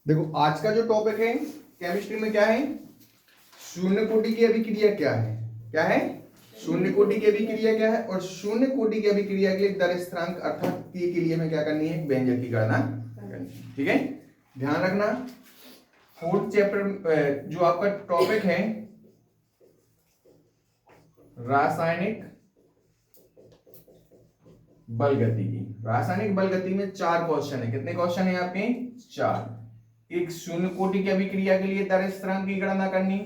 देखो आज का जो टॉपिक है केमिस्ट्री में क्या है, शून्य कोटि की अभिक्रिया क्या है, क्या है शून्य कोटि की अभिक्रिया क्या है, और शून्य कोटि की अभिक्रिया के लिए दर स्थिरांक अर्थात के लिए हमें क्या करनी है, व्यंजक की गणना करनी है। ठीक है, ध्यान रखना। फोर्थ चैप्टर जो आपका टॉपिक है रासायनिक बल गतिकी, रासायनिक बल गति में 4 क्वेश्चन है। कितने क्वेश्चन है आपके? 4। एक शून्य कोटि की अभिक्रिया के लिए दर स्थिरांक की गणना करनी,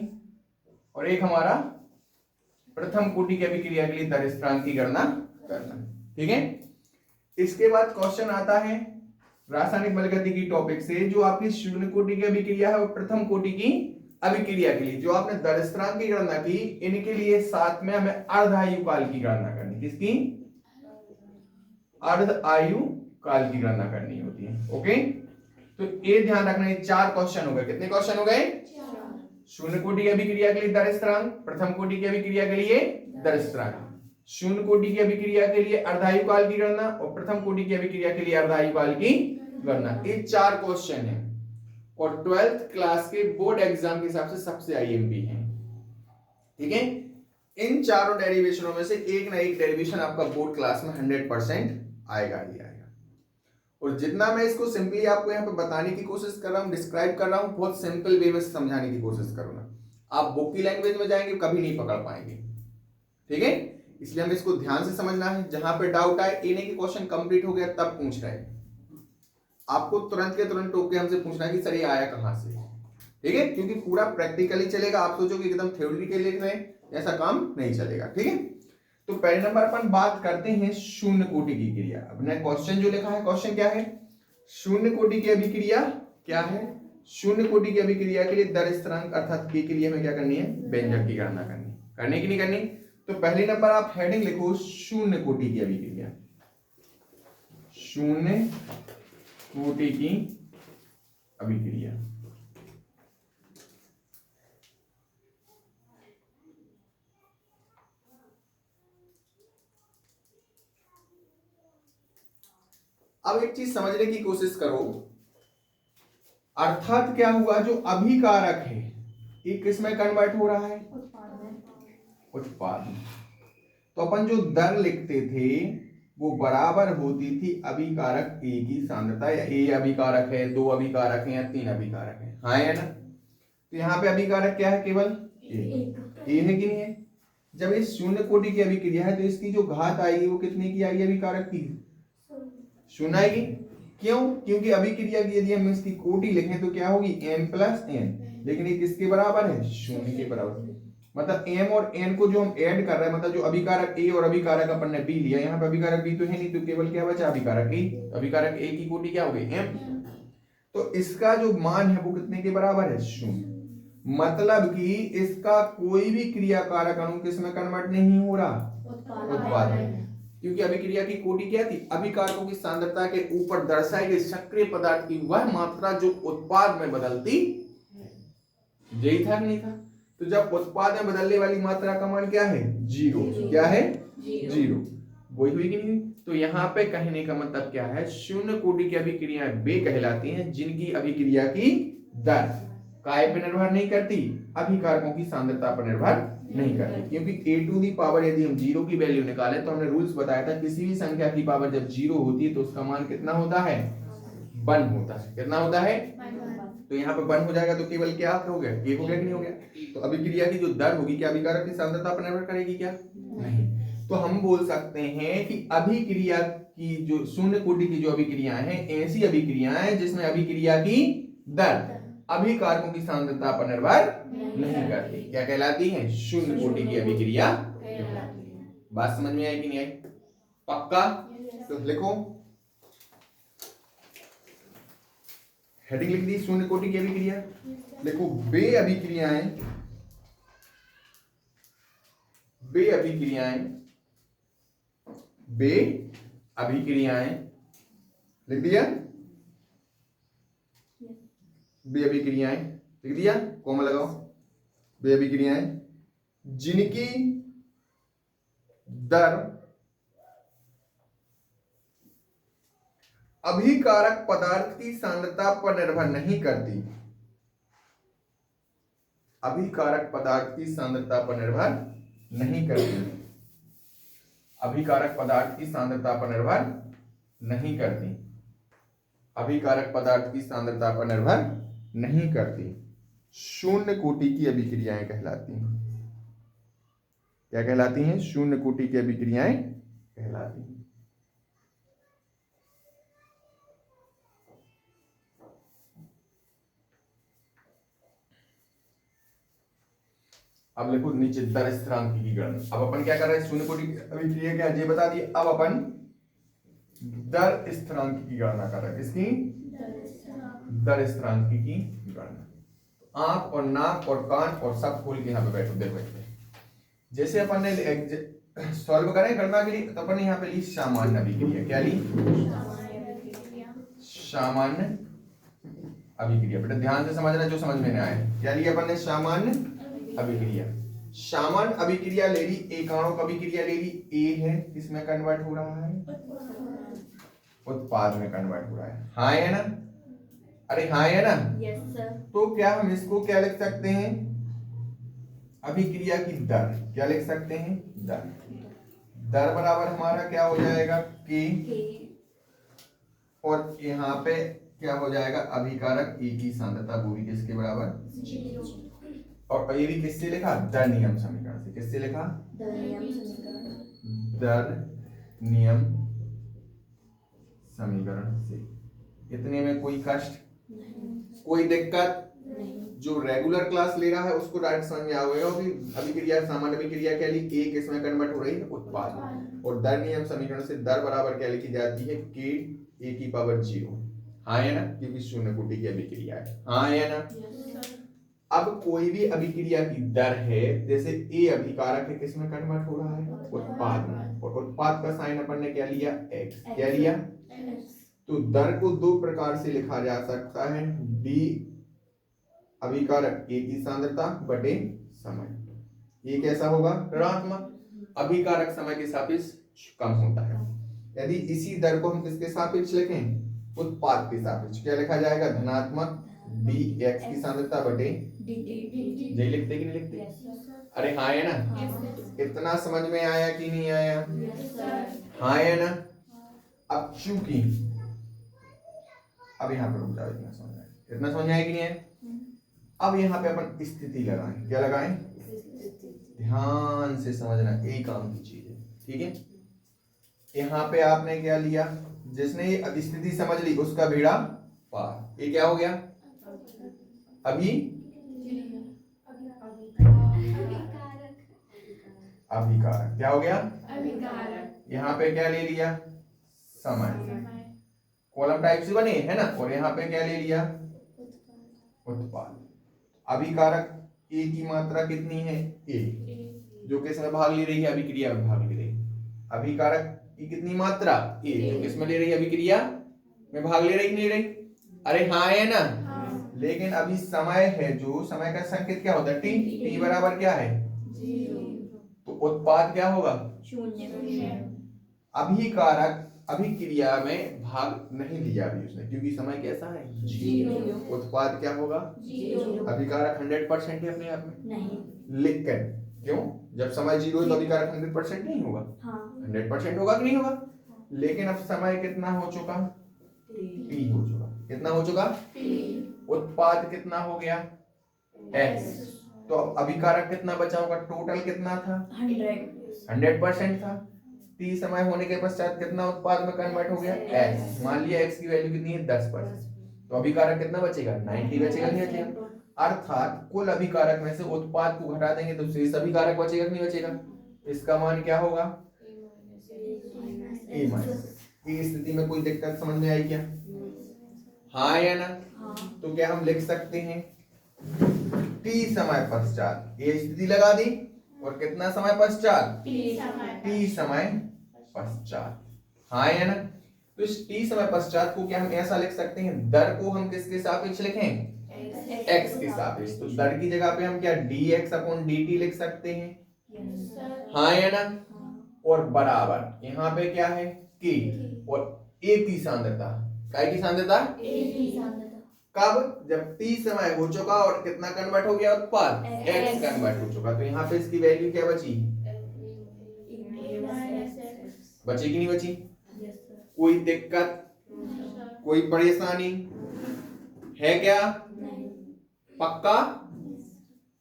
और एक हमारा प्रथम कोटि की अभिक्रिया के लिए दर स्थिरांक की गणना करना। ठीक है, इसके बाद क्वेश्चन आता है रासायनिक बल गतिकी टॉपिक से, जो आपकी शून्य कोटि की अभिक्रिया है और प्रथम कोटि की अभिक्रिया के लिए जो आपने दर स्थिरांक की गणना की, इनके लिए साथ में हमें अर्ध आयु काल की गणना करनी। किसकी? अर्ध आयु काल की गणना करनी होती है। ओके, तो ये ध्यान रखना, ये 4 क्वेश्चन हो गए। कितने क्वेश्चन हो गए? शून्य कोटि की अभिक्रिया के लिए दर स्थिरांक, प्रथम कोटि की अभिक्रिया के लिए दर स्थिरांक, शून्य कोटि की अभिक्रिया के लिए अर्धायु काल की गणना, और प्रथम कोटि की अभिक्रिया के लिए अर्धायु काल की गणना। ये 4 क्वेश्चन है, और 12th क्लास के बोर्ड एग्जाम के हिसाब से सबसे आईएमपी है। ठीक है, इन चारों डेरिवेशनों में से एक ना एक डेरिवेशन आपका बोर्ड क्लास में 100% आएगा ही आएगा। और जितना मैं इसको सिंपली आपको यहाँ पे बताने की कोशिश कर रहा हूँ, डिस्क्राइब कर रहा हूँ, बहुत सिंपल वे में समझाने की कोशिश करूंगा। आप बुक की लैंग्वेज में जाएंगे कभी नहीं पकड़ पाएंगे। ठीक है, इसलिए हमें इसको ध्यान से समझना है। जहां पे डाउट आए, इन्हें की क्वेश्चन कंप्लीट हो गया तब पूछ रहे हैं, आपको तुरंत के तुरंत टोक के हमसे पूछना है कि सर ये आया कहां से। ठीक है, क्योंकि पूरा प्रैक्टिकली चलेगा। आप सोचोगे एकदम थ्योरी के लिख रहे हैं, ऐसा काम नहीं चलेगा। ठीक है, तो पहले नंबर अपन बात करते हैं शून्य कोटि की क्रिया। अपने क्वेश्चन जो लिखा है, क्वेश्चन क्या है? शून्य कोटि की अभिक्रिया क्या है? शून्य कोटि की अभिक्रिया के लिए दर स्थिरांक अर्थात के लिए हमें क्या करनी है, व्यंजक की गणना करनी। करनी कि नहीं करनी? तो पहले नंबर आप हेडिंग लिखो शून्य कोटि की अभिक्रिया, शून्य कोटि की अभिक्रिया। अब एक चीज समझने की कोशिश करो, अर्थात क्या हुआ, जो अभिकारक है ये किस में कन्वर्ट हो रहा है? उत्पाद। तो अपन जो दर लिखते थे वो बराबर होती थी अभिकारक ए की सांद्रता, या ए अभिकारक है, 2 अभिकारक है, या 3 अभिकारक है, हाँ या ना? तो यहाँ पे अभिकारक क्या है? केवल ए है कि नहीं है? जब इस शून्य कोटि की अभिक्रिया है तो इसकी जो घात आएगी वो कितने की आएगी? अभिकारक की 0 आएगी। क्यों? क्योंकि अभिक्रिया की यदि हम इसकी कोटि लिखें तो क्या होगी? m प्लस n, लेकिन ये किसके बराबर है? 0 के बराबर। मतलब m और n को जो हम ऐड कर रहे हैं, मतलब जो अभिकारक a और अभिकारक अपन ने b लिया, यहाँ पे अभिकारक b तो है नहीं, तो केवल क्या बचा? अभिकारक a। अभिकारक a की कोटि क्या हो गई? m। तो इसका जो मान है वो कितने के बराबर है? 0। मतलब कि इसका कोई भी क्रियाकारक अणु किस में कन्वर्ट नहीं हो रहा? उत्पाद में। क्योंकि अभिक्रिया की कोटि क्या थी? अभिकारकों की सांद्रता के ऊपर दर्शाए गए सक्रिय पदार्थ की वह मात्रा जो उत्पाद में बदलती, यही था कि नहीं था? तो जब उत्पाद में बदलने वाली मात्रा का मान क्या है? 0। क्या है? 0। वही हुई कि नहीं? तो यहाँ पे कहने का मतलब क्या है? शून्य कोटि की अभिक्रियाएं वे कहलाती हैं जिनकी अभिक्रिया की दर काय पे निर्भर नहीं करती? अभिकारकों की सांद्रता पर निर्भर नहीं करती। क्योंकि a टू दी पावर यदि हम 0 की वैल्यू निकालें तो हमने रूल्स बताया था, किसी भी संख्या की पावर जब 0 होती है तो उसका मान कितना होता है? 1 होता है। कितना होता है? तो यहाँ पे 1 हो जाएगा तो केवल क्या हो गया? k हो गया कि नहीं हो गया? तो अभिक्रिया की जो दर होगी क्या अभिकारक की सांद्रता पर निर्भर करेगी क्या? नहीं। तो हम बोल सकते हैं कि अभिक्रिया की जो शून्य कोटि की जो अभिक्रियाएं हैं, ऐसी अभिक्रियाएं जिसमें अभिक्रिया की दर अभिकारकों की सांद्रता पर निर्भर नहीं करती, क्या कहलाती है? शून्य कोटि की अभिक्रिया। बात समझ में आई कि नहीं आई? पक्का? तो लिखो, हेडिंग लिख दी शून्य कोटि की अभिक्रिया। लिखो वे अभिक्रियाएं, वे अभिक्रियाएं, वे अभिक्रियाएं, लिख दिया? वे अभिक्रियाएं लिख दिया, कॉमा लगाओ। वे अभिक्रियाएं जिनकी दर अभिकारक पदार्थ की सांद्रता पर निर्भर नहीं करती। अभिकारक पदार्थ की सांद्रता पर निर्भर नहीं करती। अभिकारक पदार्थ की सांद्रता पर निर्भर नहीं करती। अभिकारक पदार्थ की सांद्रता पर निर्भर नहीं करती। शून्य कोटि की अभिक्रियाएं कहलाती हैं। क्या कहलाती हैं? शून्य कोटि की अभिक्रियाएं कहलाती हैं। अब लिखो नीचे दर स्थिरांक की गणना। अब अपन क्या कर रहे हैं? शून्य कोटि की अभिक्रिया क्या ये बता दिए। अब अपन दर स्थिरांक की गणना कर रहे हैं। किसकी? दर स्थिरांक की गणना। आंख और नाक और कान और सब खोल के यहाँ पे बैठो। देखो जैसे अपन ने सॉल्व करें गणना के लिए, तो अपन ने यहाँ पे ली सामान्य अभिक्रिया। क्या ली? सामान्य अभिक्रिया। बेटा ध्यान से समझना जो समझ में आए। क्या लिया अपन ने? सामान्य अभिक्रिया। सामान्य अभिक्रिया ले ली, एकाणुक अभिक्रिया ले ली। ए है किसमें कन्वर्ट हो रहा है? उत्पाद में कन्वर्ट हो रहा है। हाँ है ना? अरे हाँ है ना? Yes sir. तो क्या हम इसको क्या लिख सकते हैं? अभिक्रिया की दर। क्या लिख सकते हैं? दर। दर बराबर हमारा क्या हो जाएगा? के। और यहाँ पे क्या हो जाएगा? अभिकारक ए की सांद्रता, वो भी किसके बराबर? 0। और ये भी किससे लिखा? दर नियम समीकरण से। किससे लिखा? दर नियम समीकरण। दर नियम समीकरण से। इतने में कोई कष्ट नहीं, कोई दिक्कत नहीं। जो रेगुलर क्लास ले रहा है उसको डायरेक्ट समझ में आ गया कि अभिक्रिया सामान्य अभिक्रिया क्या ली? ए किसमें कन्वर्ट हो रही है? उत्पाद। और दर नियम समीकरण से दर बराबर क्या लिखी जाती है? के ए की पावर 0। हाँ है ना? क्योंकि शून्य कोटि की अभिक्रिया है। हाँ है ना? अब कोई भी अभिक्रिया की दर है, जैसे ए अभिकारक है, किसमें कन्वर्ट हो रहा है? उत्पाद में। और उत्पाद का साइन अपन ने क्या लिया? एक्स। क्या लिया? तो दर को दो प्रकार से लिखा जा सकता है। डी अभिकारक ए की सांद्रता बटे समय। ये कैसा होगा? ऋणात्मक। अभिकारक समय के सापेक्ष कम होता है। यदि इसी दर को हम किसके सापेक्ष लिखें? उत्पाद के सापेक्ष। क्या लिखा जाएगा? धनात्मक डी एक्स की सांद्रता बटे यही लिखते कि नहीं लिखते? अरे हाँ है ना? इतना समझ में आया कि नहीं आया? हाँ है ना? अब चूंकि अब यहाँ पर रुक जाओ। इतना समझ आया? इतना समझ आया कि नहीं है? अब यहाँ पे अपन स्थिति लगाएं। क्या लगाएं? ध्यान से समझना, एक काम की चीज है। ठीक है? यहाँ पे आपने क्या लिया? जिसने ये स्थिति समझ ली उसका बेड़ा पार। ये क्या हो गया? अभी अभिकारक। क्या हो गया? अभिकारक। यहाँ पे क्या ले लिया? समय। कॉलम टाइप से बने है ना? और यहाँ पे क्या ले लिया? उत्पाद। अभिकारक ए की मात्रा कितनी है? ए, जो किसमें भाग ले रही है? अभिक्रिया में भाग ले रही है। अभिकारक की कितनी मात्रा? ए, जो किसमें ले रही है? अभिक्रिया में भाग ले रही नहीं रही? अरे हाँ है ना? लेकिन अभी समय है, जो समय का संकेत क्या होता है? टी। टी बराबर क्या है? 0। तो उत्पाद क्या होगा? 0। अभिकारक अभिक्रिया में भाग नहीं लिया अभी उसने, क्योंकि समय कैसा है? 0। उत्पाद क्या होगा? 0। अभिकारक 100% है अपने आप में नहीं। लेकिन क्यों? जब समय 0 है तो अभिकारक 100% नहीं होगा। हाँ। 100% होगा कि नहीं होगा? लेकिन अब समय कितना हो चुका? टी हो चुका। कितना हो चुका? उत्पाद कितना हो गया? एक्स। तो अब अभिकारक कितना बचा होगा? टोटल कितना था? 100% था। टी समय होने के पश्चात कितना उत्पाद में कन्वर्ट हो गया? एक्स। मान लिया एक्स की वैल्यू कितनी है? 10%। तो अभिकारक कितना बचेगा? 90 बचेगा नहीं बचेगा? अर्थात कुल अभिकारक में से उत्पाद को घटा देंगे तो शेष अभिकारक बचेगा कि नहीं बचेगा? इसका मान क्या होगा? ए माइनस। इस स्थिति में कोई दिक्कत समझ में आई क्या? हाँ या ना? तो क्या हम लिख सकते हैं? टी समय पश्चात ये स्थिति लगा दी, और कितना समय पश्चात? टी समय पश्चात। हाँ या ना? तो इस टी समय पश्चात को क्या हम ऐसा लिख सकते हैं? दर को हम किसके सापेक्ष लिखें? एक्स के सापेक्ष। तो दर की जगह पे हम क्या dx अपॉन dt लिख सकते हैं? हाँ या ना? और बराबर यहाँ पे क्या है? k। और a की सांद्रता काय की सांद्रता A की सांद्रता कब, जब t समय हो चुका और कितना कन्वर्ट हो गया उत्पाद x कन्वर्ट हो चुका, तो यहाँ पे इसकी वैल्यू क्या बची, बची कि नहीं बची। यस सर कोई दिक्कत, कोई परेशानी है क्या, नहीं पक्का,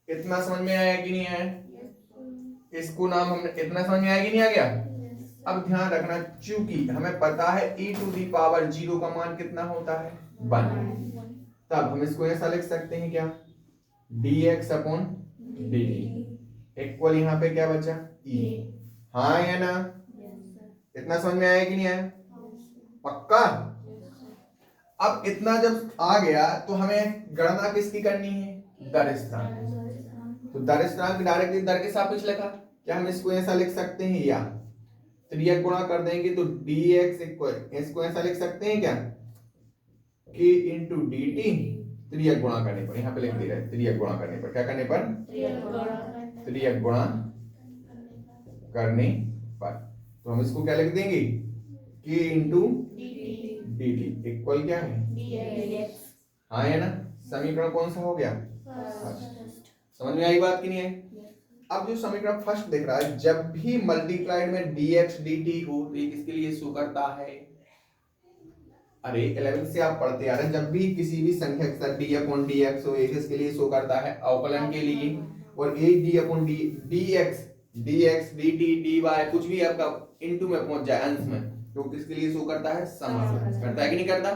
इतना समझ में आया कि नहीं आया, इसको नाम हमने, इतना समझ में आया कि नहीं आ गया। अब ध्यान रखना, चूंकि हमें पता है e टू दी पावर 0 का मान कितना होता है 1, तब हम इसको ऐसा लिख सकते हैं क्या, dx अपॉन dt इक्वल, यहाँ पे क्या बचा e, हाँ या ना, इतना समझ में आया कि नहीं आया, पक्का। अब इतना जब आ गया तो हमें गणना किसकी करनी है, दर स्थिरांक, तो दर स्थिरांक डायरेक्टली दर के सापेक्ष लिखा, क्या हम इसको ऐसा लिख सकते हैं, या त्रियक गुणा कर देंगे तो dx इक्वल, इसको ऐसा लिख सकते हैं क्या, k इंटू डी टी, त्रियक गुणा करने पर, यहाँ पे लिख दे रहे हैं त्रियक गुणा करने पर, क्या करने पर, त्रियक गुणा करने पर, तो हम इसको क्या लिख देंगे, k into D T equal क्या है, हाँ है ना, समीकरण कौन सा हो गया, समझ में आई बात कि नहीं है। अब जो समीकरण फर्स्ट दिख रहा है, जब भी मल्टीप्लाइड में dx dt हो तो ये किसके लिए शो करता है, अरे 11 से आप पढ़ते आ रहे हैं, जब भी किसी भी संख्या के साथ d अपॉन dx हो, ये किसके लिए शो करता है, अवकलन के लिए, और ये d upon dx dt dy कुछ भी आपका इनटू में पहुंच जाए अंश में, तो किसके लिए शो करता है, समाकलन करता है कि नहीं करता।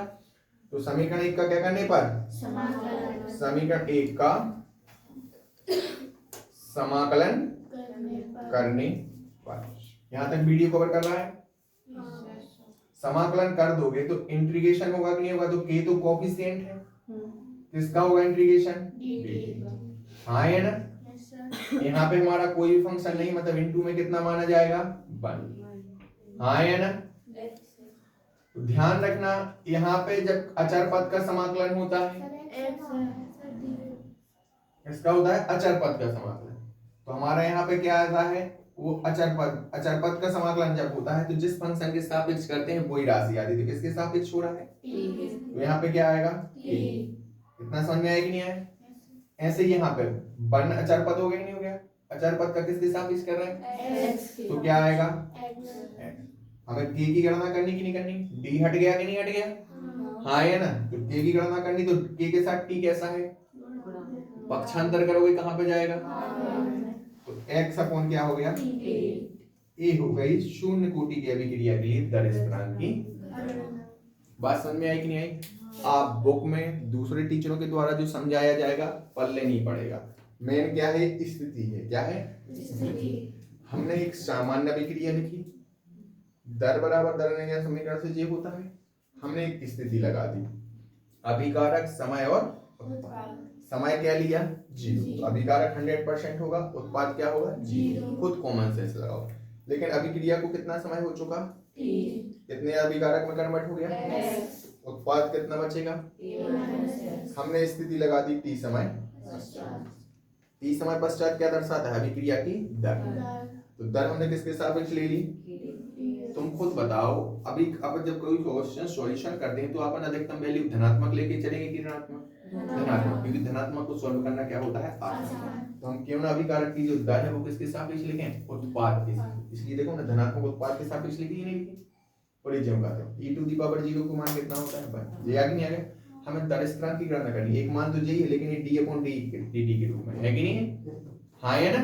तो समीकरण 1 का क्या करने पर, समीकरण 1 का समाकलन करने पर, यहां तक वीडियो कवर कर रहा है। समाकलन कर दोगे तो इंटीग्रेशन होगा कि नहीं होगा, तो k तो कोफिशिएंट है, किसका होगा इंटीग्रेशन, dt, हाँ है ना, यहाँ पे हमारा कोई भी फंक्शन नहीं, मतलब इनटू में कितना माना जाएगा 1, हाँ है ना। तो ध्यान रखना, यहाँ पे जब अचर पद का समाकलन होता है, इसका होता है अचर पद का समाकलन, तो हमारा यहाँ पे क्या आता है, वो अचर पद का समाकलन जब होता है तो जिस फंक्शन के सापेक्ष करते हैं वही राशि आती है, तो किसके सापेक्ष हो रहा है, तो यहाँ पे क्या आएगा, इतना समझ में आया कि नहीं आया। ऐसे ही यहाँ पे 1 अचर पद हो गया कि नहीं हो गया, अचर पद का किसके सापेक्ष कर रहे हैं, तो क्या आएगा, हमें k की गणना करनी कि नहीं करनी, d हट गया कि नहीं हट गया, हाँ है ना, तो k की गणना करनी, तो k के साथ t कैसा है, पक्षांतर करोगे कहां पे जाएगा, तो x अपॉन क्या हो गया, a हो गई शून्य कोटि की अभिक्रिया के लिए दर स्थिरांक की। बात समझ में आई कि नहीं आई। आप बुक में दूसरे टीचरों के द्वारा जो समझाया जाएगा पल्ले नहीं पड़ेगा, मेन क्या है, स्थिति है, क्या है स्थिति। हमने एक सामान्य अभिक्रिया लिखी, दर बराबर दर निर्णय समीकरण से ये होता है, हमने एक स्थिति लगा दी, अभिकारक समय और उत्पाद, समय क्या लिया 0, तो अभिकारक 100% होगा, उत्पाद क्या होगा 0, खुद कॉमन सेंस लगाओ। लेकिन अभिक्रिया को कितना समय हो चुका, कितने अभिकारक में कन्वर्ट हो गया, उत्पाद कितना बचेगा, हमने स्थिति लगा दी t समय, t समय पश्चात क्या दर्शाता है, अभिक्रिया की दर, तो दर हमने किसके सापेक्ष ले ली, तुम खुद बताओ। अभी अब जब कोई क्वेश्चन सॉल्यूशन करते हैं तो अपन अधिकतम वैल्यू धनात्मक लेके चलेंगे कि ऋणात्मक, धनात्मक, क्योंकि धनात्मक को सॉल्व करना क्या होता है आसान, तो हम क्यों ना अभिकारक की जो दर है वो किसके सापेक्ष लिखें, उत्पाद के, इसलिए देखो ना धनात्मक उत्पाद के सापेक्ष लिखी ही नहीं लिखी, और ये जो कहते हैं e टू दी पावर 0 को मान कितना होता है 1, ये आगे नहीं आ गया, हमें दर स्थिरांक की गणना करनी है, एक मान तो यही है लेकिन ये d अपॉन dt के रूप में है कि नहीं है, हाँ है ना,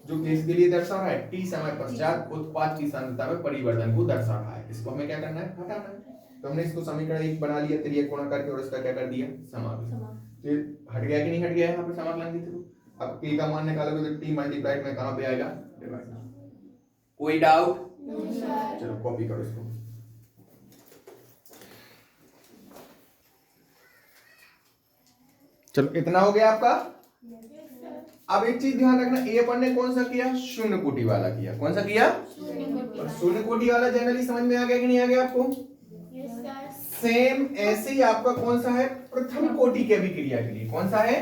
जो किसके लिए दर्शा रहा है, t समय पश्चात उत्पाद की सांद्रता में परिवर्तन को दर्शा रहा है, इसको हमें क्या करना है, हटाना है। तो हमने इसको समीकरण 1 बना लिया त्रियक गुणा करके, और इसका क्या कर दिया समाकलन, तो हट गया कि नहीं हट गया, यहाँ पे समाकलन के थ्रू। अब k का मान निकालोगे तो t मल्टीप्लाइड में कहां पे आएगा, डिवाइड, कोई डाउट, चलो कॉपी करो इसको। चलो इतना हो गया आपका। अब एक चीज ध्यान रखना, ए अपन ने कौन सा किया, शून्य कोटि वाला किया, कौन सा किया, शून्य कोटि वाला जनरली समझ में आ गया कि नहीं आ गया आपको, सेम ऐसे ही आपका कौन सा है, प्रथम कोटि की अभिक्रिया के लिए, कौन सा है,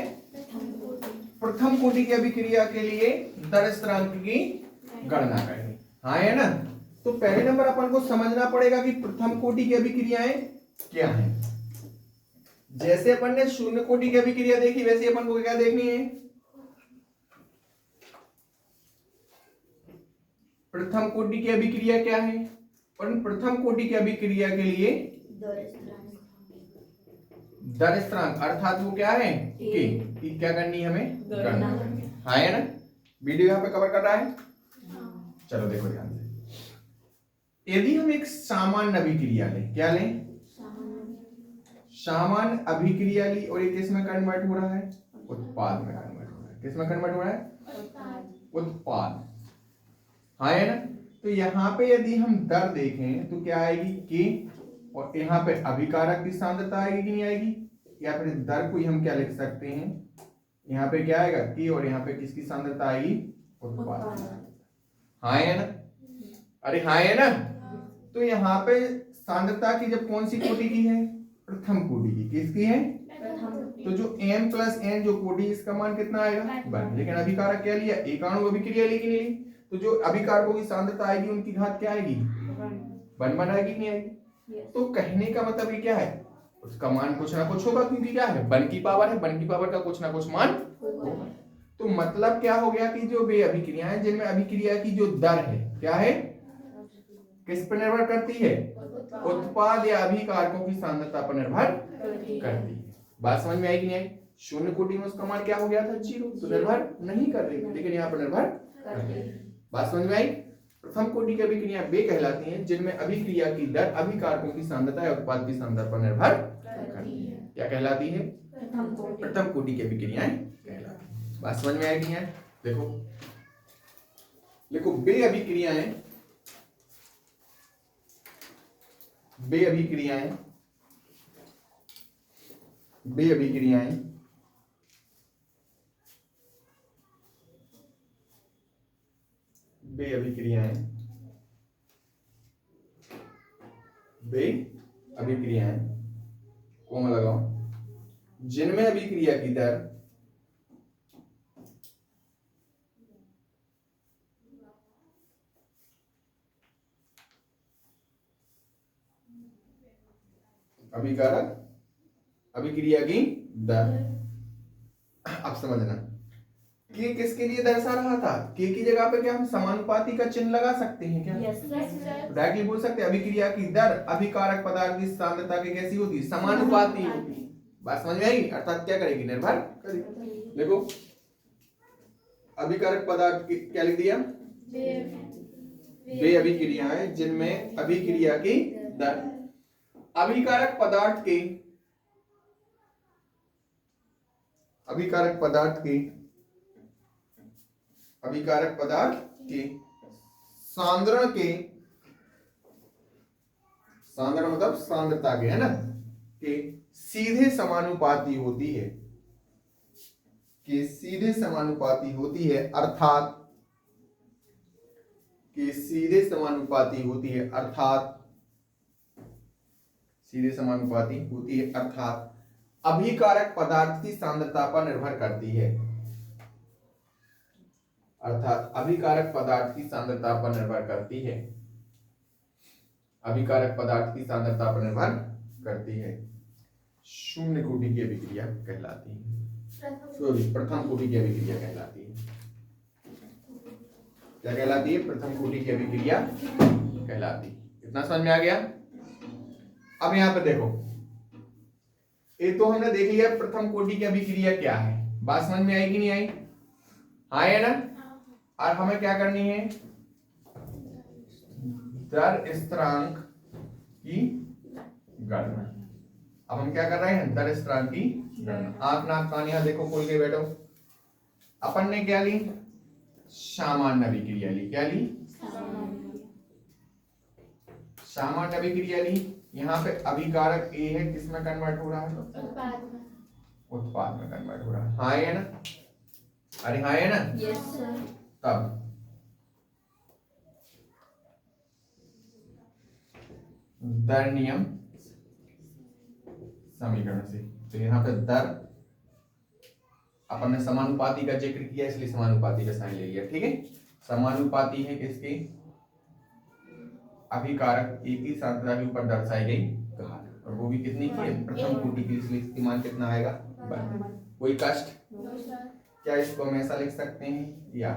प्रथम कोटि की अभिक्रिया के लिए दर स्थिरांक की गणना करनी, हाँ है ना। तो पहले नंबर अपन को समझना पड़ेगा कि प्रथम कोटि की अभिक्रियाएं क्या है। जैसे अपन ने शून्य कोटि की अभिक्रिया देखी वैसे अपन को क्या देखनी है, प्रथम कोटि की अभिक्रिया क्या है। और प्रथम कोटि की अभिक्रिया के लिए दर स्थिरांक अर्थात वो क्या है के की क्या करनी है हमें गणना करनी है। हाँ है ना, वीडियो यहाँ पे कवर कर रहा है। चलो देखो ध्यान से, यदि हम एक सामान्य अभिक्रिया लें, क्या लें, सामान्य अभिक्रिया ली और ये किस में कन्वर्ट हो रहा है, उत्पाद में कन्वर्ट हो रहा है। किस में कन्वर्ट हो रहा है, उत्पाद। हाँ है ना, तो यहाँ पे यदि हम दर देखें तो क्या आएगी के, और यहाँ पे अभिकारक की सांद्रता आएगी कि नहीं आएगी, या फिर दर को ही हम क्या लिख सकते हैं, यहाँ पे क्या आएगा के और यहाँ पे किसकी सांद्रता आएगी, उत्पाद। हाँ है ना, अरे हाँ है ना, तो यहाँ पे सांद्रता की जब कौन सी कोटि की है, प्रथम कोटि की। किसकी है, तो जो m प्लस n जो कोटि, इसका मान कितना आएगा 1। लेकिन अभिकारक क्या लिया, एकाणु अभिक्रिया ली कि नहीं ली, तो जो अभिकारकों की सांद्रता आएगी उनकी घात क्या आएगी 1 आएगी कि नहीं आएगी। तो कहने का मतलब ये क्या है, उसका मान कुछ ना कुछ होगा, क्योंकि क्या है 1 की पावर है, 1 की पावर का कुछ ना कुछ मान होगा। तो मतलब क्या हो गया कि जो वे अभिक्रियाएं जिनमें अभिक्रिया की जो दर है क्या है, किस पर निर्भर करती है, उत्पाद या अभिकारकों की सांद्रता पर निर्भर करती है। बात समझ में आई कि नहीं आई। शून्य कोटि में उसका मान क्या हो गया था 0, तो निर्भर नहीं कर रही थी, लेकिन यहाँ पर निर्भर कर रही है। बात समझ में आई। प्रथम कोटि की अभिक्रिया वे कहलाती हैं जिनमें अभिक्रिया की दर अभिकारकों की सांद्रता या उत्पाद की सांद्रता पर निर्भर करती है। क्या कहलाती है, प्रथम कोटि की अभिक्रियाएं कहलाती है। बात समझ में आई कि नहीं। देखो देखो, वे अभिक्रियाएं बे अभिक्रियाएं बे अभिक्रियाएं बे अभिक्रियाएं बे अभिक्रियाएं कोमा लगाओ, जिनमें अभिक्रिया की दर अभिकारक अभिक्रिया की दर। अब समझना, के किसके लिए दर्शा रहा था, के की जगह पे क्या हम समानुपाती का चिन्ह लगा सकते हैं क्या, डायरेक्टली बोल सकते हैं अभिक्रिया की दर अभिकारक पदार्थ की सांद्रता की कैसी होती है, समानुपाती होती है। बात समझ में आई, अर्थात क्या करेगी, निर्भर करेगी। देखो अभिकारक पदार्थ की क्या लिख दिया, वे अभिक्रियाएं जिनमें अभिक्रिया की दर अभिकारक पदार्थ के सांद्रण के सांद्रण मतलब सांद्रता के, है ना, के सीधे समानुपाती होती है, अर्थात के सीधे समानुपाती होती है अर्थात अभिकारक पदार्थ की सांद्रता पर निर्भर करती है, अभिकारक पदार्थ की सांद्रता पर निर्भर करती है। शून्य कोटि की अभिक्रिया कहलाती है, प्रथम कोटि की अभिक्रिया कहलाती है। क्या कहलाती है, प्रथम कोटि की अभिक्रिया कहलाती है। इतना समझ में आ गया। अब यहां पे देखो, ये तो हमने देख लिया प्रथम कोटि की अभिक्रिया क्या है। बात समझ में आई कि नहीं आई, हाँ है ना। और हमें क्या करनी है, दर स्थिरांक की गणना। अब हम क्या कर रहे हैं, दर स्थिरांक की गणना। आंख नाक कान यहां देखो खोल के बैठो। अपन ने क्या ली, सामान्य अभिक्रिया ली। क्या ली, सामान्य अभिक्रिया ली। यहाँ पे अभिकारक ए है, किसमें कन्वर्ट हो रहा है, उत्पाद में कन्वर्ट हो रहा है। हाँ है ना, अरे हाँ है ना। Yes sir. तब दर नियम समीकरण से, तो यहाँ पे दर अपन ने समानुपाती का जिक्र किया इसलिए समानुपाती का साइन ले लिया, ठीक है। समानुपाती है किसके, अभिकारक ए की सांद्रता के ऊपर दर्शाई गई घात। और वो भी कितनी की है, प्रथम कोटि की, इसलिए इसकी मान कितना आएगा 1। कोई कष्ट? क्या इसको हम ऐसा लिख सकते हैं, या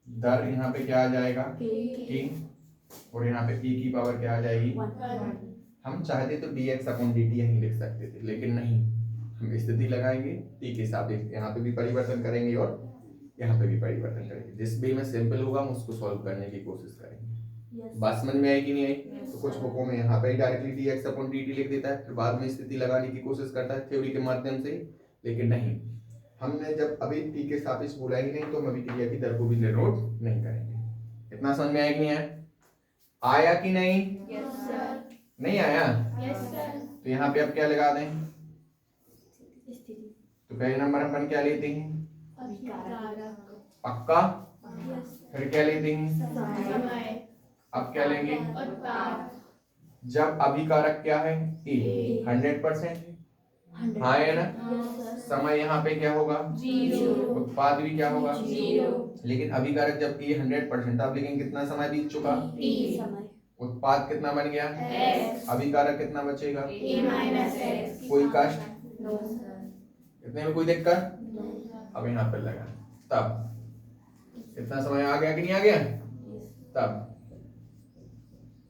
दर यहाँ पे क्या आ जाएगा k, और यहाँ पे e की पावर क्या आ जाएगी 1। हम चाहते तो dx अपॉन dt यहीं लिख सकते थे, लेकिन नहीं, हम स्थिति लगाएंगे t के हिसाब से, यहाँ पे भी परिवर्तन करेंगे और यहाँ पे भी परिवर्तन करेंगे। जिस वे में सिंपल होगा हम उसको सॉल्व करने की कोशिश करेंगे। बात समझ में आई कि नहीं आई? तो कुछ बुकों में यहाँ पे डायरेक्टली dx अपॉन dt लिख देता है, फिर बाद में स्थिति लगाने की कोशिश करता है थ्योरी के माध्यम से, लेकिन नहीं, हमने जब अभी t के सापेक्ष बोला ही नहीं तो हम अभी क्रिया की दर को भी डिनोट नहीं करेंगे। इतना समझ में आया कि नहीं आया? आया कि नहीं? नहीं आया? तो यहाँ पे अब क्या लगा दें? तो पहले नंबर अपन क्या लेते हैं? पक्का। फिर क्या लेते हैं? अब क्या लेंगे? जब अभिकारक क्या है? ए 100%। हाँ है ना? समय यहाँ पे क्या होगा? उत्पाद भी क्या होगा? लेकिन अभिकारक जब ए 100% था, लेकिन कितना समय बीत चुका? उत्पाद कितना बन गया? अभिकारक कितना बचेगा? कोई कष्ट? इतने में कोई दिक्कत? अब यहाँ पर लगा, तब इतना समय आ गया कि नहीं आ गया? तब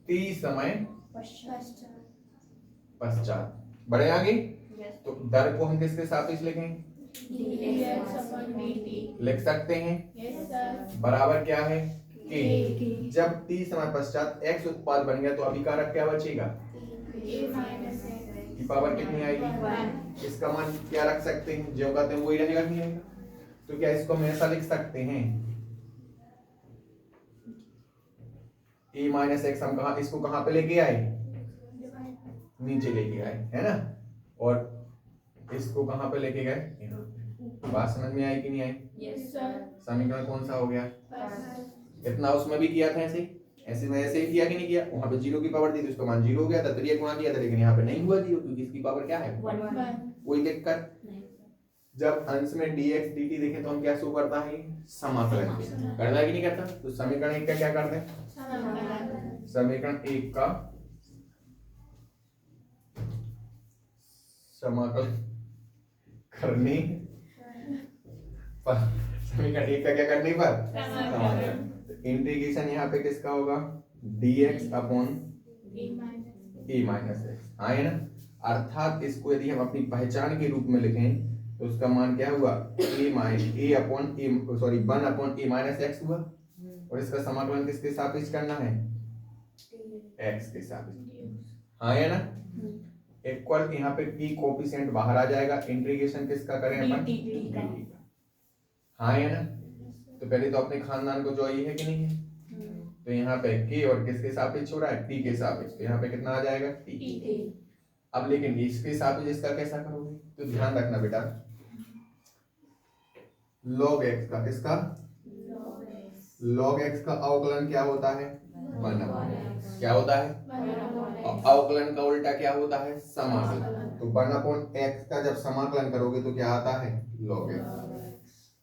t समय पश्चात बढ़े आगे, तो दर को हम किसके सापेक्ष लिखें? लिख सकते हैं बराबर क्या है? k। जब t समय पश्चात x उत्पाद बन गया तो अभिकारक क्या बचेगा? की पावर कितनी आएगी? इसका मान क्या रख सकते हैं? जो कहते हैं वही रहेगा, नहीं रहेगा? तो क्या इसको हम ऐसा लिख सकते हैं a माइनस एक्स, हम कहा इसको कहां पे लेके आए? नीचे लेके आए, है ना? और इसको कहां पे लेके गए? बात समझ में आई कि नहीं आई? समीकरण कौन सा हो गया? इतना उसमें भी किया था ऐसे ऐसे में ऐसे ही किया कि नहीं किया? वहां पे 0 की पावर दी तो उसका मान 0 हो गया था, तो ये गुणा किया था, लेकिन यहाँ पे नहीं हुआ 0 क्योंकि इसकी पावर क्या है? 1। कोई दिक्कत? जब अंश में dx dt देखें तो हम क्या शो करता है? समाकलन करता है कि नहीं करता? तो समीकरण 1 का क्या करते हैं? समीकरण 1 का समाकलन करने पर, समीकरण 1 का क्या करने पर? समाकलन। इंटीग्रेशन यहाँ पे किसका होगा? dx upon a minus x, हाँ है ना? अर्थात इसको यदि हम अपनी पहचान के रूप में लिखें तो उसका मान क्या हुआ? a upon a, sorry 1 upon a minus x हुआ, और इसका समाकलन किसके सापेक्ष करना है? x के सापेक्ष, हाँ है ना? इक्वल यहाँ पे t कोफिशिएंट बाहर आ जाएगा, इंटीग्रेशन किसका करें अपन? हाँ है ना? तो पहले तो अपने खानदान को जो है कि नहीं है, तो यहाँ पे k और किसके सापेक्ष हो रहा है? t के सापेक्ष, तो यहाँ पे कितना आ जाएगा? t। अब लेकिन इसके सापेक्ष इसका कैसा करोगे? तो ध्यान रखना बेटा, log x का, किसका? log x का अवकलन क्या होता है? 1/x। क्या होता है? अवकलन का उल्टा क्या होता है? समाकलन। तो 1/x का जब समाकलन करोगे तो क्या आता है? log x।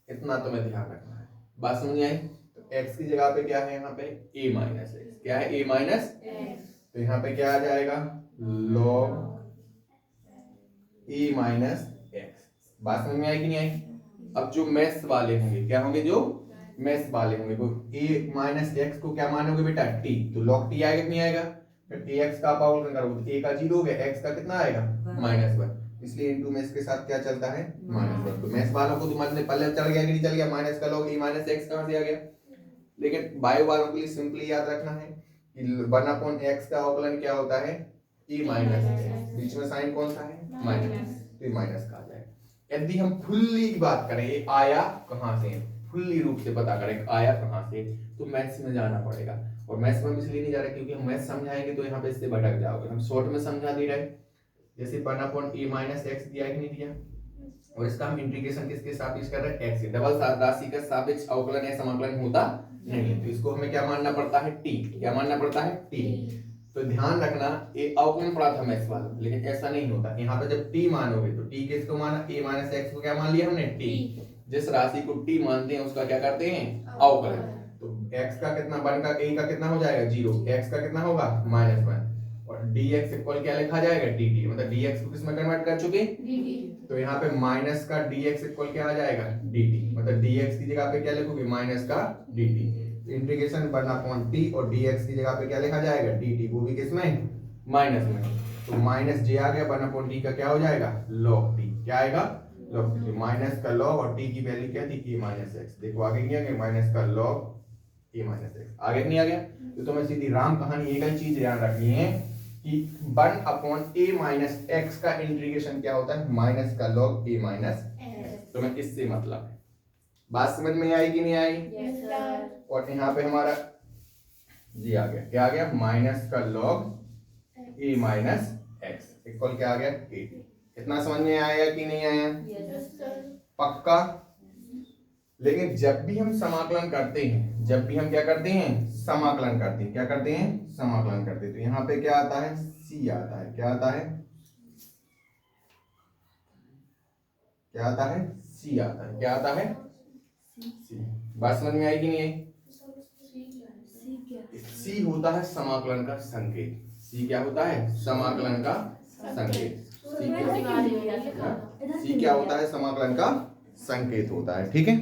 इतना तुम्हें ध्यान रखना है। बात समझ आई? तो x की जगह पे क्या है? यहाँ पे a माइनस एक्स। क्या है? a minus x. तो यहाँ पे क्या आ जाएगा? log a minus x. बात समझ में आई कि नहीं आई? अब जो मेस वाले होंगे, क्या होंगे? जो मेस वाले होंगे, तो a माइनस एक्स को क्या मानोगे बेटा? t। तो log t आएगा कि नहीं आएगा? फिर ax का अवकलन करोगे तो a का 0 हो गया, x का कितना आएगा? -1। इसलिए इनटू मेस के साथ क्या चलता है? -1। तो मेस वालों को तो मतलब पल्ले चल गया कि नहीं चल गया? माइनस का log a माइनस एक्स कहां से आ गया? लेकिन बायो वालों के लिए सिंपली याद रखना है कि 1/x का अवकलन क्या होता है? a minus x. बीच में साइन कौन सा है? माइनस, तो ये माइनस का आ जाएगा। यदि हम फुल्ली की बात करें, ये आया कहां से, फुल्ली रूप से पता करें आया कहां से, तो मैथ्स में जाना पड़ेगा। और मैथ्स में इसलिए नहीं जा रहे क्योंकि हम मैथ्स समझाएंगे तो यहाँ पे इससे भटक जाओगे। हम शॉर्ट में समझा दे रहे, जैसे 1/a माइनस एक्स दिया कि नहीं दिया, और इसका हम इंटीग्रेशन किसके सापेक्ष कर रहे हैं? एक्स के। डबल राशि का सापेक्ष अवकलन या समाकलन होता नहीं है, तो इसको हमें क्या मानना पड़ता है? t। क्या मानना पड़ता है? t। तो ध्यान रखना, ये अवकलन पड़ा था मैथ्स वाला, लेकिन ऐसा नहीं होता। यहाँ पे जब t मानोगे तो t किसको माना? a माइनस एक्स को क्या मान लिया हमने? t। जिस राशि को t मानते हैं उसका क्या करते हैं? अवकलन। तो x का कितना? 1 का a का कितना हो जाएगा? 0। x का कितना होगा? -1। और और dx इक्वल क्या लिखा जाएगा dt, मतलब dx को किसमें कन्वर्ट कर चुके, तो यहाँ पे माइनस का dx इक्वल क्या आ जाएगा dt, मतलब dx की जगह पे क्या लिखोगे माइनस का dt, इंटीग्रेशन 1/t और dx की जगह पे क्या लिखा जाएगा dt, वो भी किसमें माइनस में, तो माइनस जे आ गया 1/t का क्या हो जाएगा log t, क्या आएगा log t, माइनस का log और t की वैल्यू क्या थी a माइनस एक्स, देखो आगे नहीं आ गया माइनस का log a माइनस एक्स, आगे नहीं आ गया, तो तुम्हें सीधी राम कहानी एक ही चीज ध्यान रखनी है कि 1/a माइनस एक्स का इंटीग्रेशन क्या होता है माइनस का log a माइनस एक्स, तुम्हें इससे मतलब है, बात समझ में आई कि नहीं आई, और यहाँ पे हमारा जी आ गया, क्या आ गया माइनस का log a minus x equal क्या आ गया a, इतना समझ में आया कि नहीं आया, पक्का। लेकिन जब भी हम समाकलन करते हैं, जब भी हम क्या करते हैं समाकलन करते हैं, क्या करते हैं समाकलन करते हैं, तो यहाँ पे क्या आता है c आता है, क्या आता है, क्या आता है c आता है, क्या आता है c, बात समझ में आई कि नहीं आई, c होता है समाकलन का संकेत, c क्या होता है समाकलन का संकेत, c क्या होता है समाकलन का संकेत होता है, ठीक है।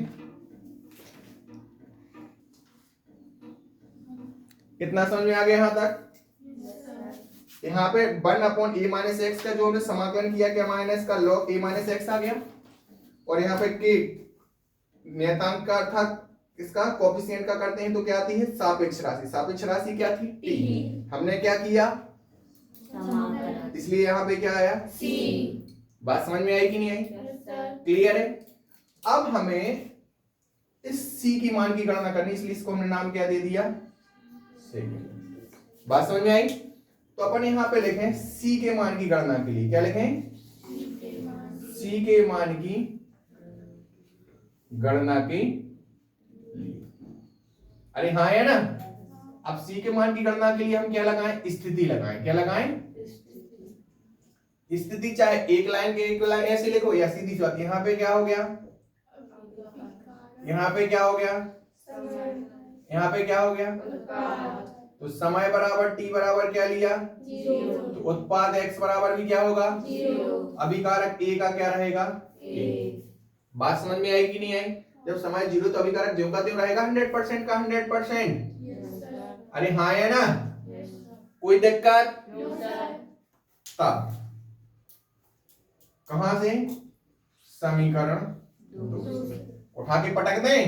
कितना समझ में आ गया यहाँ तक, यहाँ पे 1/a माइनस एक्स का जो हमने समाकलन किया क्या माइनस का log a माइनस एक्स आ गया, और यहाँ पे k नियतांक का अर्थात इसका कोफिशिएंट का करते हैं तो क्या आती है सापेक्ष राशि, सापेक्ष राशि क्या थी t, हमने क्या किया इसलिए यहाँ पे क्या आया c, बात समझ में आई कि नहीं आई, क्लियर है। अब हमें इस c की मान की गणना करनी, इसलिए इसको हमने नाम क्या दे दिया सेकंड, बात समझ में आई, तो अपन यहाँ पे लिखें c के मान की गणना के लिए, क्या लिखें c के मान की गणना के लिए, अरे हाँ है ना, अब c के मान की गणना के लिए हम क्या लगाएं स्थिति लगाएं, क्या लगाएं स्थिति, चाहे एक लाइन के एक लाइन ऐसे लिखो या सीधी सी बात, यहाँ पे क्या हो गया, यहाँ पे क्या हो गया, यहाँ पे क्या हो गया, तो समय बराबर t बराबर क्या लिया, तो उत्पाद x बराबर भी क्या होगा, अभिकारक a का क्या रहेगा a, बात समझ में आई कि नहीं आई, जब समय 0 तो अभिकारक ज्यों का त्यों रहेगा 100% का 100%, अरे हाँ है ना, कोई दिक्कत, तब कहां से समीकरण 2 उठा के पटक दें,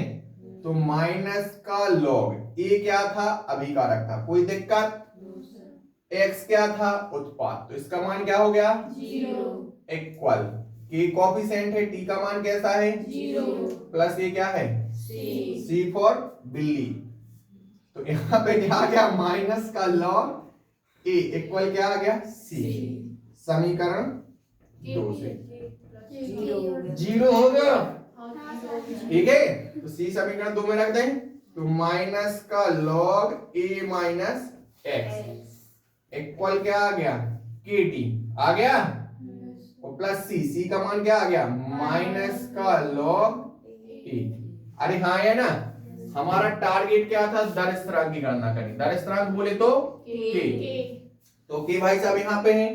तो माइनस का log a क्या था अभिकारक था, कोई दिक्कत, x क्या था उत्पाद, तो इसका मान क्या हो गया 0, इक्वल k कोफिशिएंट है, t का मान कैसा है 0, प्लस ये क्या है c फॉर बिल्ली, तो यहाँ पे क्या आ गया माइनस का log a इक्वल क्या आ गया c, समीकरण 2 से 0 हो गया, ठीक है, तो c समीकरण 2 में रख दें, तो माइनस का log a minus x equal क्या आ गया kt आ गया, और प्लस c का मान क्या आ गया माइनस का log a, अरे हाँ है ना, हमारा टारगेट क्या था दर स्थिरांक की गणना करनी, दर स्थिरांक बोले तो k, तो k भाई साहब यहाँ पे हैं,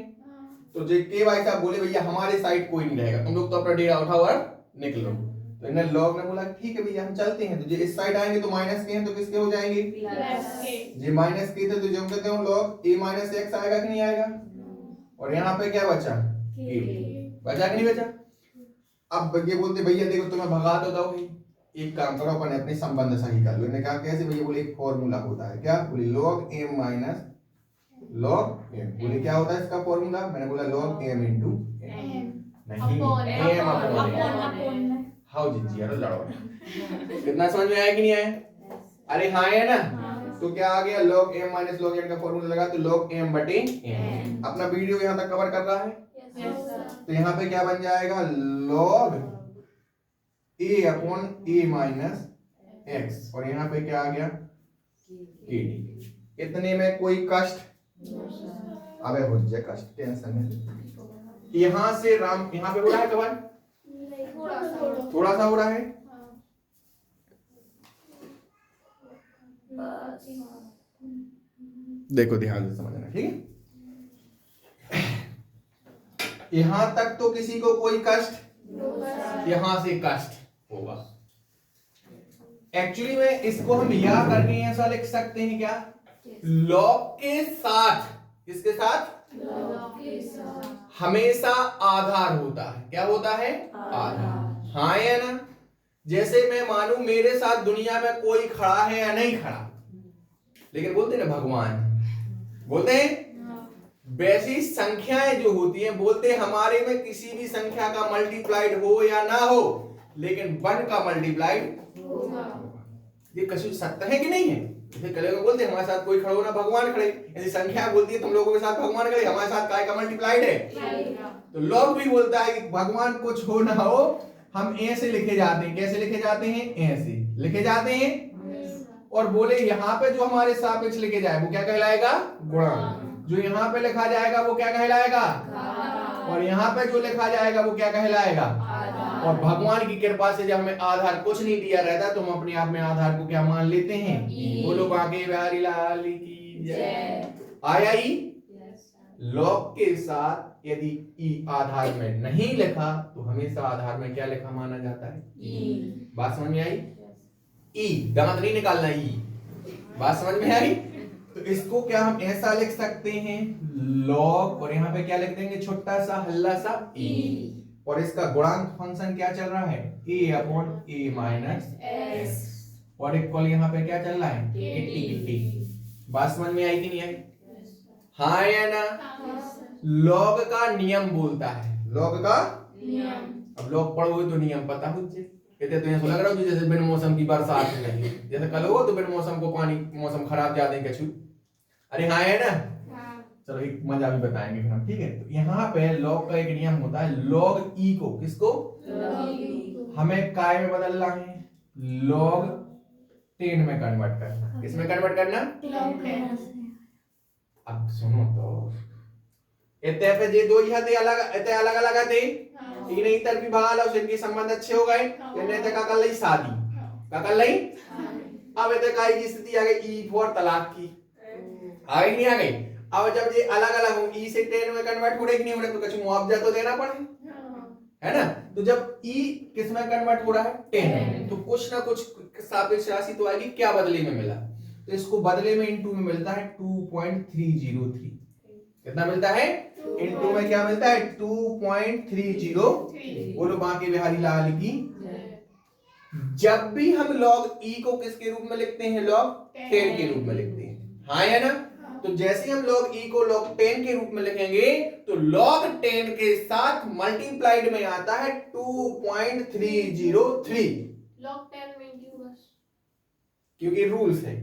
तो जो के भाई साहब बोले भैया हमारे साइड कोई नहीं रहेगा, तुम लोग तो अपना डेरा उठाओ और निकलो, तो इन्हें लॉग ने बोला ठीक है भैया हम चलते हैं, तो जो इस साइड आएंगे तो माइनस के हैं तो किसके हो जाएंगे जी माइनस के थे, तो जो कहते हैं लॉग a माइनस एक्स आएगा कि नहीं आएगा, और यहाँ पे क्या बचा k, बचा कि नहीं बचा। अब ये बोलते भैया देखो तुम्हें भगा तो दो, एक काम करो अपन अपने संबंध सही कर लो, इन्हें कहा कैसे भैया, बोले एक फॉर्मूला होता है, क्या बोले log m minus log m, बोले क्या होता है इसका फॉर्मूला, मैंने बोला log m इंटू नहीं m अपॉन, हाउ जी यार लड़ो, कितना समझ में आया कि नहीं आया, अरे हाँ है ना, तो क्या आ गया log m minus log n का फॉर्मूला लगा तो log m बटे m, अपना वीडियो यहाँ तक कवर कर रहा है, तो यहाँ पे क्या बन जाएगा log a upon a minus x, और यहाँ पे क्या आ गया kt, इतने में कोई कष्ट, अबे हो जाए कष्ट, टेंशन नहीं, यहाँ से राम यहाँ पे हो रहा है कवर, थोड़ा सा हो रहा है, देखो ध्यान से समझना, ठीक है। यहां तक तो किसी को कोई कष्ट, यहां से कष्ट होगा। एक्चुअली में इसको हम या करके ऐसा लिख सकते हैं क्या, लॉग के साथ, किसके साथ, हमेशा आधार होता है। क्या होता है, आधार। हाँ या ना। जैसे मैं मानूं मेरे साथ दुनिया में कोई खड़ा है या नहीं खड़ा, लेकिन बोलते हैं ना भगवान, बोलते हैं वैसी संख्याएं जो होती हैं, बोलते हैं हमारे में किसी भी संख्या का मल्टीप्लाइड हो या ना हो, लेकिन 1 का मल्टीप्लाइड होगा। ये कશું सत्य है कि नहीं है। जैसे कल लोग बोलते हैं हमारे साथ कोई खड़ा हो ना भगवान खड़े, ऐसी संख्या बोलती है तुम लोगों के साथ भगवान खड़े, हमारे साथ काय का मल्टीप्लाइड है। तो लोग भी बोलता है कि भगवान कुछ हो ना हो, हम ऐसे लिखे जाते हैं। कैसे लिखे जाते हैं, ऐसे लिखे जाते हैं। और बोले यहाँ पे जो हमारे सापेक्ष लिखे जाए वो क्या कहलाएगा, गुणांक। जो यहाँ पे लिखा जाएगा वो क्या कहलाएगा, और यहाँ पे जो लिखा जाएगा वो क्या कहलाएगा। और भगवान की कृपा से जब हमें आधार कुछ नहीं दिया रहता तो हम अपने आप में आधार को क्या मान लेते हैं, बोलो बांके बिहारी लाल की जय। आया ई। लॉग के साथ यदि ई आधार में नहीं लिखा तो हमेशा आधार में क्या लिखा माना जाता है, ई। बात समझ में आई, ई दांत नहीं निकालना, ई। बात समझ में आई। तो इसको क्या हम ऐसा लिख सकते हैं, लॉग, और यहाँ पे क्या लिख देंगे, छोटा सा हल्ला सा ई। और इसका गुणांक फंक्शन क्या चल रहा है, a upon a minus x, और इक्वल यहाँ पे क्या चल रहा है, kt। बात समझ में आई कि नहीं आई, हाँ या ना। लॉग का नियम बोलता है, लॉग का नियम। अब लॉग पढ़ोगे तो नियम पता हो जाए। कहते तो ऐसा लग रहा है जैसे बिन मौसम की बरसात हो रही है, जैसे कल हो तो बिन मौसम को पानी, मौसम खराब जा देंगे कछु। अरे हाँ है ना। चलो एक मजा भी बताएंगे फिर हम, ठीक है। तो यहाँ पे लॉग का एक नियम होता है, लॉग ई को, किसको, हमें काय में बदलना है, लॉग 10 में कन्वर्ट करना। किसमें कन्वर्ट करना, अब सुनो तो, इतने पे जे दो यहाँ अलग, इतने अलग अलग थे, तीन ही तरफी भाग और इनके संबंध अच्छे हो गए, इन्हें का कर ली शादी, का कर ली। अब इतने का की स्थिति आ गई ई फॉर तलाक की, आ गई नहीं आ गई। अब जब ये अलग अलग हो, ई से 10 में कन्वर्ट हो रहा है कि नहीं हो रहा, तो कुछ मुआवजा तो देना पड़े, है ना। तो जब ई किस में कन्वर्ट हो रहा है, 10, तो कुछ ना कुछ सापेक्ष राशि तो आएगी, क्या बदले में मिला, तो इसको बदले में इनटू में मिलता है 2.303। कितना मिलता है, इनटू में क्या मिलता है, 2.303। बोलो बांके बिहारी लाल की। जब भी हम लॉग ई को किसके रूप में लिखते हैं, लॉग 10 के रूप में लिखते हैं, हाँ या ना। तो जैसे हम log e को log 10 के रूप में लिखेंगे तो log 10 के साथ मल्टीप्लाइड में आता है 2.303। लॉग 10 में क्यों बस, क्योंकि रूल्स है।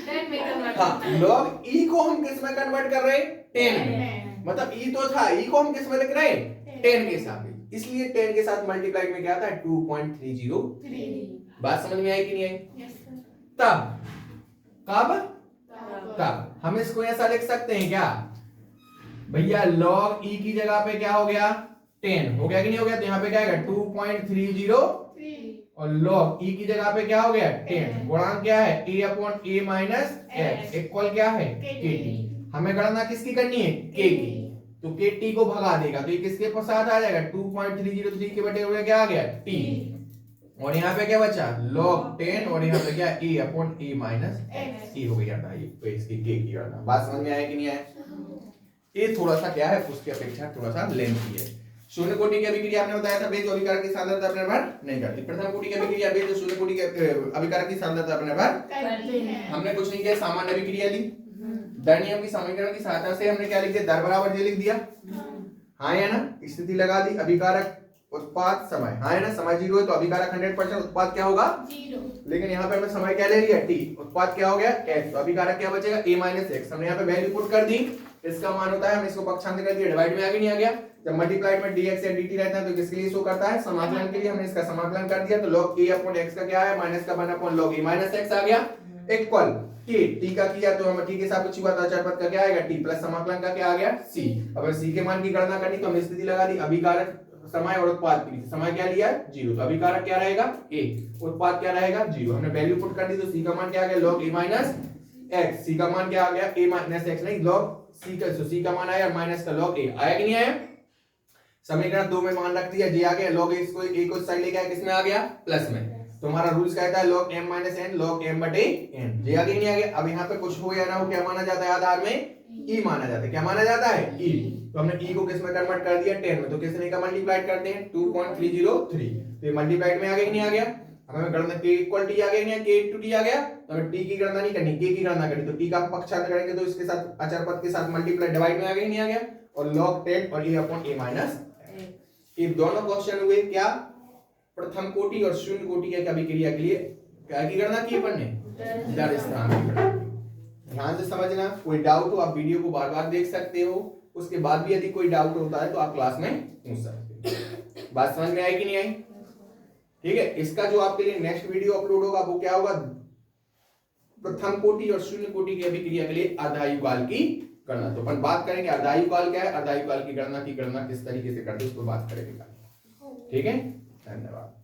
10 में कन्वर्ट। हाँ, log e को हम किस में कन्वर्ट कर रहे हैं, 10 में। मतलब e तो था, e को हम किस में लिख रहे हैं, 10 के साथ, इसलिए 10 के साथ मल्टीप्लाइड में क्या आता है, 2.303। बात समझ में आई कि नहीं आई। तब कब, तब हम इसको ऐसा लिख सकते हैं क्या भैया, log e की जगह पे क्या हो गया, 10 हो गया कि नहीं हो गया, तो यहाँ पे क्या आएगा 2.303, और log e की जगह पे क्या हो गया 10, गुणांक क्या है a upon a minus x, equal क्या है kt। हमें गणना किसकी करनी है, k की, तो kt को भगा देगा तो ये किसके साथ आ जाएगा, 2.303 के बटे हुए क्या आ गया t, और यहाँ पे क्या बचा log 10, और यहाँ पे क्या a upon a minus x हो गया था, ये तो इसकी k की गणना। बात समझ में आया कि नहीं आया। ये थोड़ा सा क्या है, उसकी अपेक्षा थोड़ा सा लेंथी है। शून्य कोटि की अभिक्रिया आपने बताया था बेज अभिकारक की सांद्रता अपने भर नहीं करती, प्रथम कोटि की अभिक्रिया बेज और शून्य कोटि के अभिकारक की सांद्रता अपने भर करती है। हमने कुछ नहीं किया, सामान्य अभिक्रिया ली, दर नियम की समीकरण की सहायता से हमने क्या लिख दिया, दर बराबर जे लिख दिया, हाँ या ना। स्थिति लगा दी, अभिकारक उत्पाद समय, हाँ है ना, समय 0 है तो अभिकारक 100%, उत्पाद क्या होगा 0, लेकिन यहाँ पे हमें समय क्या ले लिया t, उत्पाद क्या हो गया x, तो अभिकारक क्या बचेगा a माइनस x। हमने यहाँ पे वैल्यू पुट कर दी, इसका मान होता है, हम इसको पक्षांतर कर दिया, डिवाइड में आ गया नहीं आ गया। जब मल्टीप्लाइड में dx या dt रहता है तो किसके लिए शो करता है, समाकलन के लिए। हमने इसका समाकलन कर दिया तो log a अपॉन x का क्या है, माइनस का 1 upon log a minus x आ गया, इक्वल t का किया तो हम t के साथ कुछ हुआ था, अचर पद का क्या आएगा t प्लस समाकलन का क्या आ गया c। अब c के मान की गणना करनी तो हमने स्थिति लगा दी, अभिकारक समय और उत्पाद के लिए समय क्या लिया 0, तो अभिकारक क्या रहेगा a, उत्पाद क्या रहेगा 0। हमने वैल्यू पुट कर दी तो c का मान क्या आ गया log a minus x, c का मान क्या आ गया a माइनस x नहीं log सी का मान आया और माइनस का log a आया कि नहीं आया? समीकरण 2 में मान रख दिया, जे आ गया, log a इसको a को इस साइड लेके आया, किसमें आ गया? प्लस में। तो हमारा रूल्स कहता है log m minus n log m बटे n। जे आ गया नहीं आ गया? अब यहाँ पे कुछ हो या ना हो, क्या माना जाता है आधार में? e माना जाता है। क्या माना जाता है? e। तो हमने e को किस में कन्वर्ट कर दिया? 10 में। तो किसने का मल्टीप्लाइड करते हैं? 2.303। तो ये मल्टीप्लाइड में आ गया कि नहीं आ गया? हमें गणना k इक्वल t आ गया नहीं? k into t आ गया। तो हमें t की गणना नहीं करनी, k की गणना करनी। तो t का पक्षांतर करेंगे तो इसके साथ अचर पद के साथ मल्टीप्लाई डिवाइड में आ गया नहीं आ गया? और log 10 और a अपॉन a माइनस ये दोनों क्वेश्चन हुए क्या? प्रथम कोटि और शून्य कोटि के अभिक्रिया के लिए क्या की गणना की अपन ने? दर स्थिरांक की गणना। ध्यान से समझना, कोई डाउट हो आप वीडियो को बार बार देख सकते हो, उसके बाद भी यदि कोई डाउट होता है तो आप क्लास में पूछ सकते हो। बात समझ में आई कि नहीं आई? ठीक है, इसका जो आपके लिए नेक्स्ट वीडियो अपलोड होगा वो क्या होगा? प्रथम कोटि और शून्य कोटि की अभिक्रिया के लिए अर्धायु काल की गणना। तो अपन बात करेंगे अर्धायु काल क्या है, अर्धायु काल की गणना किस तरीके से करते हैं उसको बात करेंगे। ठीक है, धन्यवाद।